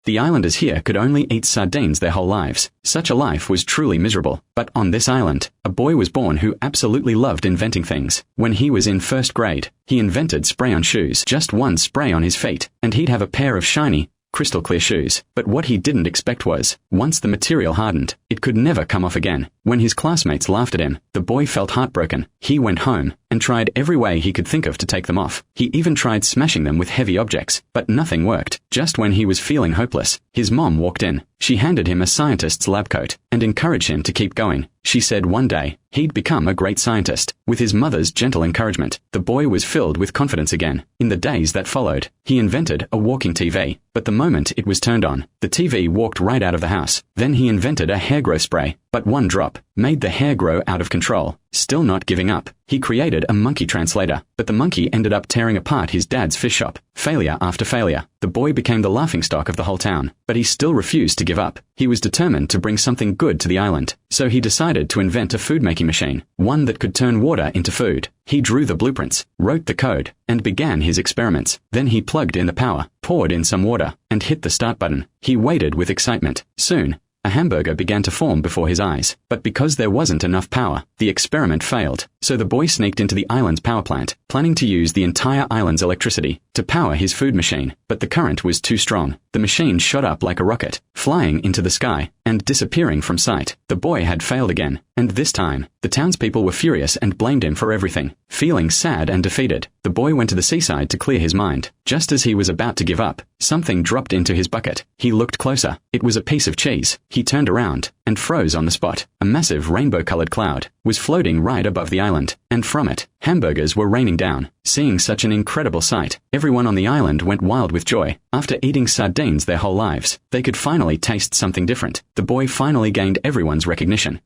The islanders here could only eat sardines their whole lives. Such a life was truly miserable. But on this island, a boy was born who absolutely loved inventing things. When he was in first grade, he invented spray-on shoes. Just one spray on his feet, and he'd have a pair of shiny, crystal clear shoes. But what he didn't expect was, once the material hardened, it could never come off again. When his classmates laughed at him, the boy felt heartbroken. He went home and tried every way he could think of to take them off. He even tried smashing them with heavy objects, but nothing worked. Just when he was feeling hopeless, his mom walked in. She handed him a scientist's lab coat and encouraged him to keep going. She said one day he'd become a great scientist. With his mother's gentle encouragement, the boy was filled with confidence again. In the days that followed, he invented a walking TV, but the moment it was turned on, the TV walked right out of the house. Then he invented a hair growth spray, but one drop made the hair grow out of control. Still not giving up, he created a monkey translator, but the monkey ended up tearing apart his dad's fish shop. Failure after failure, the boy became the laughingstock of the whole town, but he still refused to give up. He was determined to bring something good to the island, so he decided to invent a food-making machine, one that could turn water into food. He drew the blueprints, wrote the code, and began his experiments. Then he plugged in the power, poured in some water, and hit the start button. He waited with excitement. Soon, a hamburger began to form before his eyes, but because there wasn't enough power, the experiment failed. So the boy sneaked into the island's power plant, planning to use the entire island's electricity to power his food machine. But the current was too strong. The machine shot up like a rocket, flying into the sky and disappearing from sight. The boy had failed again, and this time, the townspeople were furious and blamed him for everything. Feeling sad and defeated, the boy went to the seaside to clear his mind. Just as he was about to give up, something dropped into his bucket. He looked closer. It was a piece of cheese. He turned around and froze on the spot. A massive rainbow-colored cloud was floating right above the island, and from it, hamburgers were raining down. Seeing such an incredible sight, everyone on the island went wild with joy. After eating sardines their whole lives, they could finally taste something different. The boy finally gained everyone's recognition.